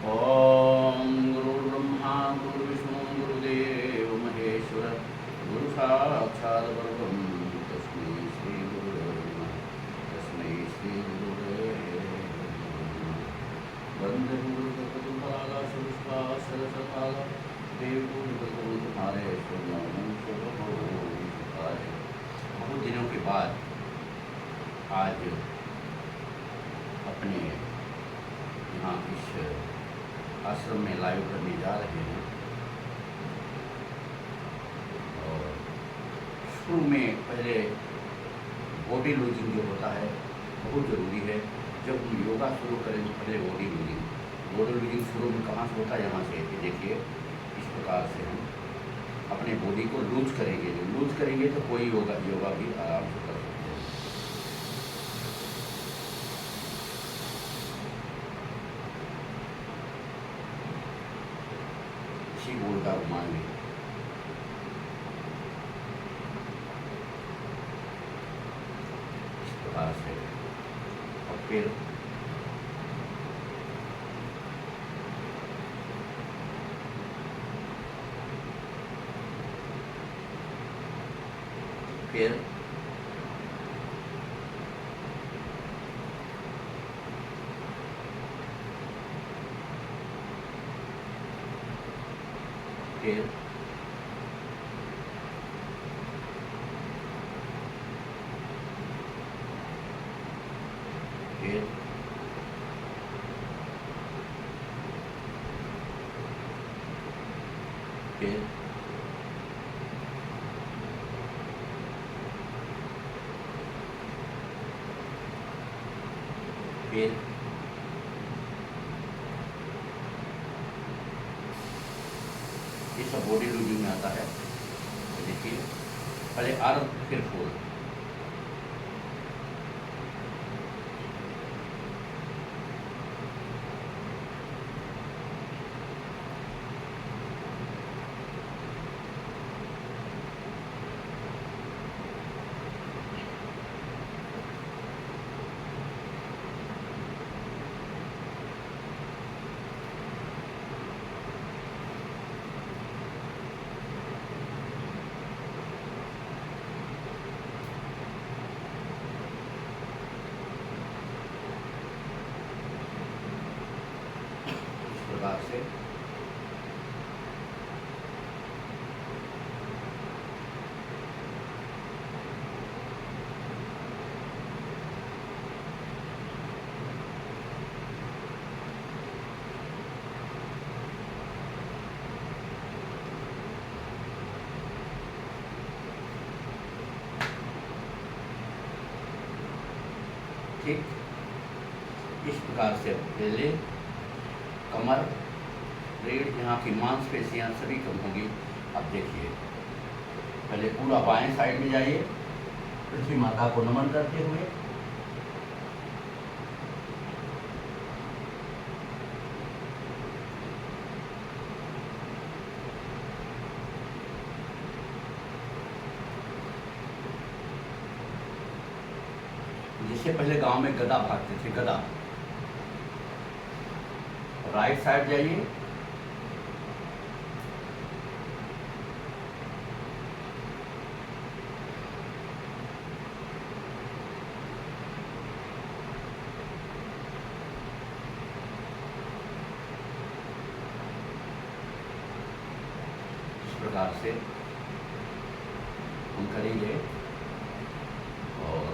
ओम गुरुर्ब्रह्मा गुरुर्विष्णु गुरुदेव महेश्वर गुरु साक्षात् परब्रह्म तस्मै श्री गुरुवे नमः तस्मै श्री गुरुवे नमः वंदे गुरुपदुपाला सुष्पाशरसभागा देवगुरु तुम्हारे बहुत दिनों के बाद आज अपने यहाँ इस आश्रम में लाइव करने जा रहे हैं। और शुरू में पहले बॉडी लूजिंग जो होता है बहुत ज़रूरी है। जब हम योगा शुरू करें तो पहले बॉडी लूजिंग शुरू में कहाँ से होता है, यहाँ से। देखिए इस प्रकार से हम अपने बॉडी को लूज करेंगे। जो लूज करेंगे तो कोई योगा भी आराम से कर सकते हैं। इसी गोल का घुमाएंगे। इस प्रकार से और फिर फिर फिर फिर फिर फिर ये सब बॉडी लूजिंग में आता है। तो देखिए पहले अर्ध फिर फूल। प्रकार से ठीक इस प्रकार से पहले कमर, रीढ़, यहाँ की मांसपेशियाँ सभी कम होंगी। अब देखिए पहले पूरा बाएं साइड में जाइए, पृथ्वी माता को नमन करते हुए। जिससे पहले गांव में गदा भागते थे, गदा। राइट साइड जाइए, इस प्रकार से हम करेंगे। और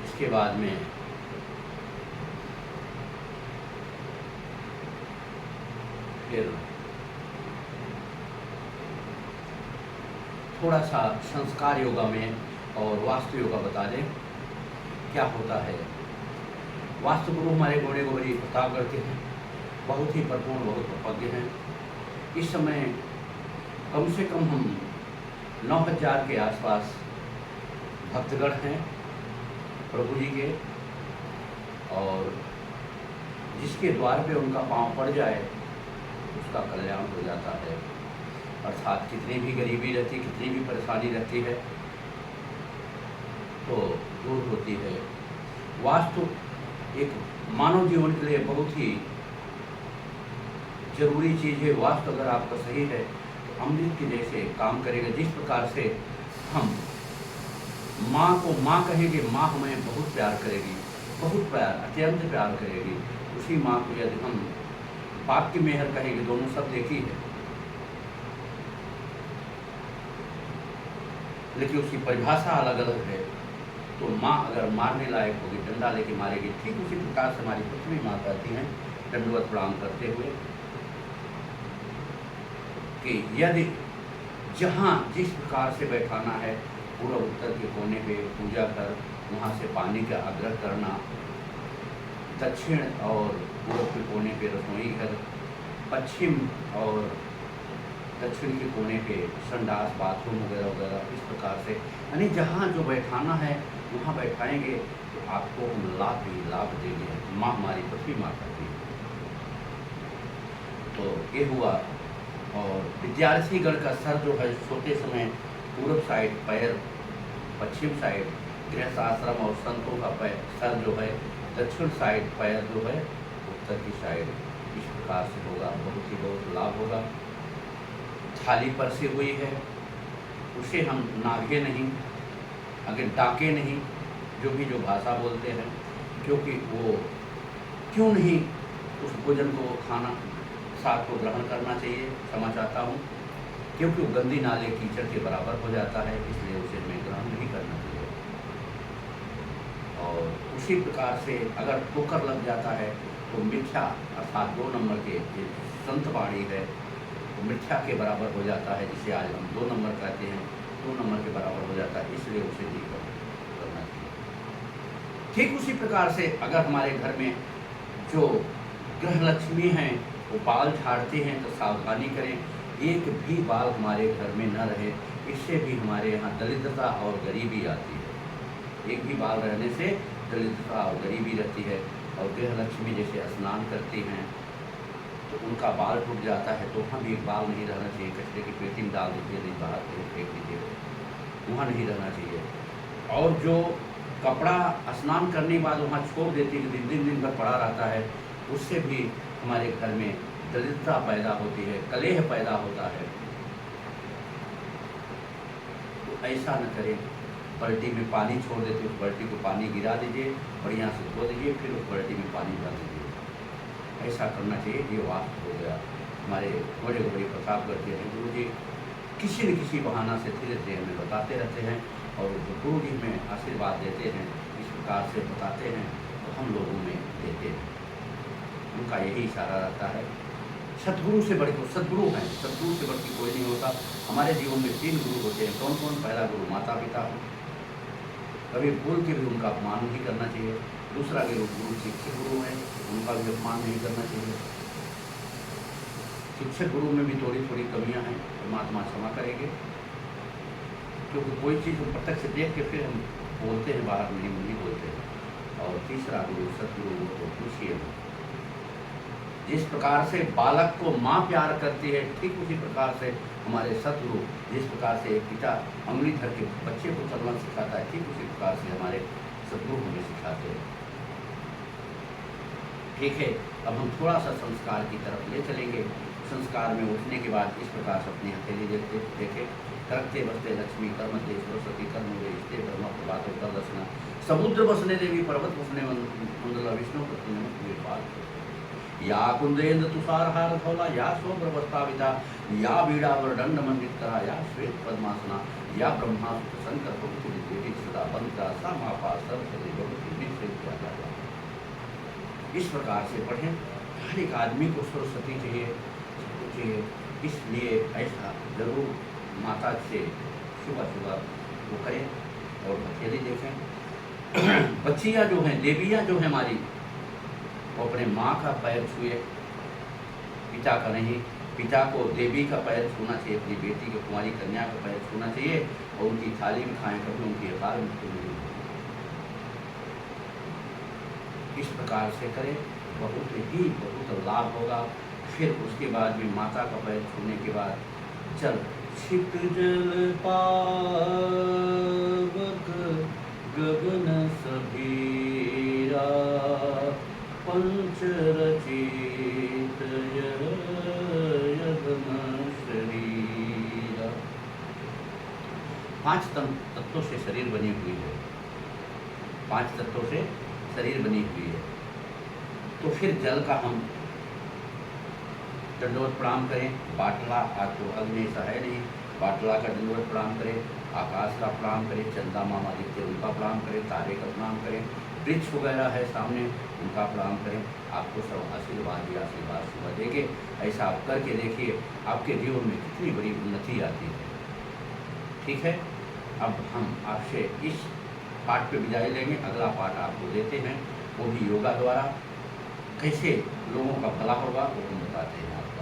इसके बाद में फिर थोड़ा सा संस्कार योगा में और वास्तु योगा बता दें क्या होता है। वास्तु गुरु हमारे गोड़े गोरी प्रतापगढ़ के हैं, बहुत ही परिपूर्ण, बहुत प्रपज्ञ हैं। इस समय कम से कम हम 9,000 के आसपास भक्तगण हैं प्रभु जी के। और जिसके द्वार पे उनका पांव पड़ जाए उसका कल्याण हो जाता है। अर्थात कितनी भी गरीबी रहती, कितनी भी परेशानी रहती है तो दूर होती है। वास्तु एक मानव जीवन के लिए बहुत ही जरूरी चीज़ है। वास्तु अगर आपका सही है तो अमृत के जैसे काम करेगा। जिस प्रकार से हम माँ को माँ कहेंगे, माँ हमें बहुत प्यार करेगी, बहुत प्यार, अत्यंत प्यार करेगी। उसी माँ को यदि हम बाप की मेहर कहेंगे, दोनों सब देखी है, लेकिन उसकी परिभाषा अलग अलग है। तो माँ अगर मारने लायक होगी, डंडा लेके मारेगी, ठीक उसी प्रकार से हमारी पृथ्वी माँ कहती हैं दंडवत प्रणाम करते हुए कि यदि जहाँ जिस प्रकार से बैठाना है, पूर्व उत्तर के कोने पे पूजा कर, वहाँ से पानी का आग्रह करना, दक्षिण और पूर्व के कोने पे रसोई घर, पश्चिम और दक्षिण के कोने पे संडास, बाथरूम वगैरह वगैरह, इस प्रकार से यानी जहाँ जो बैठाना है वहाँ बैठाएंगे तो आपको हम लाभ ही लाभ देंगे। माँ हमारी पृथ्वी माँ करती है। तो ये हुआ। और विद्यार्थी गण का सर जो है सोते समय पूर्व साइड, पैर पश्चिम साइड, गृहस्थ आश्रम और संतों का पैर सर जो है दक्षिण साइड, पैर जो है उत्तर की साइड, इस प्रकार से होगा। बहुत ही बहुत लाभ होगा। थाली पर से हुई है, उसे हम नागे नहीं, अगर डाके नहीं, जो भी जो भाषा बोलते हैं, क्योंकि वो क्यों नहीं उस भोजन को खाना साग को ग्रहण करना चाहिए, क्षमा चाहता हूँ, क्योंकि वो गंदी नाले कीचड़ के बराबर हो जाता है, इसलिए उसे हमें ग्रहण नहीं करना चाहिए। और उसी प्रकार से अगर ठोकर लग जाता है तो मिथ्या अर्थात 2 नंबर के संत वाणी है, तो मिथ्या के बराबर हो जाता है, जिसे आज हम 2 नंबर कहते हैं, 2 नंबर के बराबर हो जाता है, इसलिए उसे नहीं करना चाहिए। ठीक उसी प्रकार से अगर हमारे घर में जो ग्रह लक्ष्मी हैं वो बाल झाड़ते हैं तो सावधानी करें, एक भी बाल हमारे घर में न रहे, इससे भी हमारे यहाँ दरिद्रता और गरीबी आती है। एक भी बाल रहने से दरिद्रता और गरीबी रहती है। और गृह लक्ष्मी जैसे स्नान करती हैं तो उनका बाल टूट जाता है, तो वहाँ भी एक बाल नहीं रहना चाहिए, कचरे की पेटी में डाल दीजिए, नहीं बाहर फेंक दीजिए, वहाँ नहीं रहना चाहिए। और जो कपड़ा स्नान करने के बाद वहाँ छोड़ देती है, दिन भर पड़ा रहता है, उससे भी हमारे घर में दरिद्रता पैदा होती है, कलेह पैदा होता है। तो ऐसा न करें। बाल्टी में पानी छोड़ देते, उस बाल्टी को पानी गिरा दीजिए, बढ़िया से धो दीजिए, फिर उस बाल्टी में पानी भर दीजिए, ऐसा करना चाहिए। ये वास्तु हो गया। हमारे बड़े बड़े प्रतापगढ़ के हैं गुरु जी किसी न किसी बहाना से धीरे धीरे हमें बताते रहते हैं, और जो गुरु जी में आशीर्वाद देते हैं, इस प्रकार से बताते हैं तो हम लोगों में देते हैं। उनका यही इशारा रहता है। सतगुरु से बढ़ के सदगुरु हैं, सदगुरु से बढ़ के कोई नहीं होता। हमारे जीवन में 3 गुरु होते हैं। कौन कौन? पहला गुरु माता पिता, कभी भूल के भी उनका अपमान नहीं करना चाहिए। दूसरा गुरु शिक्षक गुरु है, उनका भी अपमान नहीं करना चाहिए। शिक्षक गुरु में भी थोड़ी थोड़ी कमियां हैं, परमात्मा क्षमा करेंगे, क्योंकि कोई चीज़ हम प्रत्यक्ष देख के फिर हम बोलते हैं, बाहर नहीं बोलते हैं। और तीसरा गुरु सतगुरु, वो तो पूछिए। जिस प्रकार से बालक को माँ प्यार करती है, ठीक उसी प्रकार से हमारे सतगुरु, जिस प्रकार से एक पिता अंगुली धर के बच्चे को चलना सिखाता है, ठीक उसी प्रकार से हमारे सतगुरु हमें सिखाते हैं। ठीक है, अब हम थोड़ा सा संस्कार की तरफ ले चलेंगे। संस्कार में उठने के बाद इस प्रकार से अपनी हथेली देखे, करते बसते लक्ष्मी, कर्मते सरस्वती, कर्म वे स्ते ब्रह्म प्रभात उत्तर दर्शना, समुद्र बसने देवी, पर्वत बसने मंडल विष्णु पाल, या कुंदेन्द्र तुषारहार धौला, या शोभ्रवस्थाविता, या बीड़ा वरदंड मंडित करा, या श्वेत पद्मासना, या ब्रह्मा शंकर प्रभु देवी सदा बंदा सा मापा सरस्वती भगवती निश्चित किया जाता। इस प्रकार से पढ़ें। हर एक आदमी को सरस्वती चाहिए, इसलिए ऐसा जरूर माता से सुबह वो करें और हथेली देखें। बच्चियाँ जो हैं, देवियाँ जो हैं हमारी, वो अपने माँ का पैर छुए, पिता का नहीं। पिता को देवी का पैर छूना चाहिए, अपनी बेटी को, कुंवारी कन्या का पैर छूना चाहिए, और उनकी थाली में खाएं, कभी उनकी अकाल मृत्यु नहीं। इस प्रकार से करें, बहुत लाभ होगा। फिर उसके बाद भी माता का पैर छूने के बाद जल छिप जल पावक गगन सभीरा, पंच रचित पांच तत्वों से शरीर बनी हुई है, पांच तत्वों से शरीर बनी हुई है। तो फिर जल का हम दंडवत प्रणाम करें, बाटला आज तो अग्नि सा है नहीं, बाटला का दंडवत प्रणाम करें, आकाश का प्रणाम करें, चंदा मामा दिखते उनका प्रणाम करें, तारे का प्रणाम करें, वृक्ष वगैरह है सामने उनका प्रणाम करें। आपको सब आशीर्वाद ही आशीर्वाद सुबह देंगे। ऐसा आप करके देखिए, आपके जीवन में कितनी बड़ी उन्नति आती है। ठीक है, अब हम आपसे इस पाठ पे विदाई लेंगे। अगला पाठ आपको देते हैं, वो भी योगा द्वारा कैसे लोगों का भला होगा वो हम बताते हैं आपको।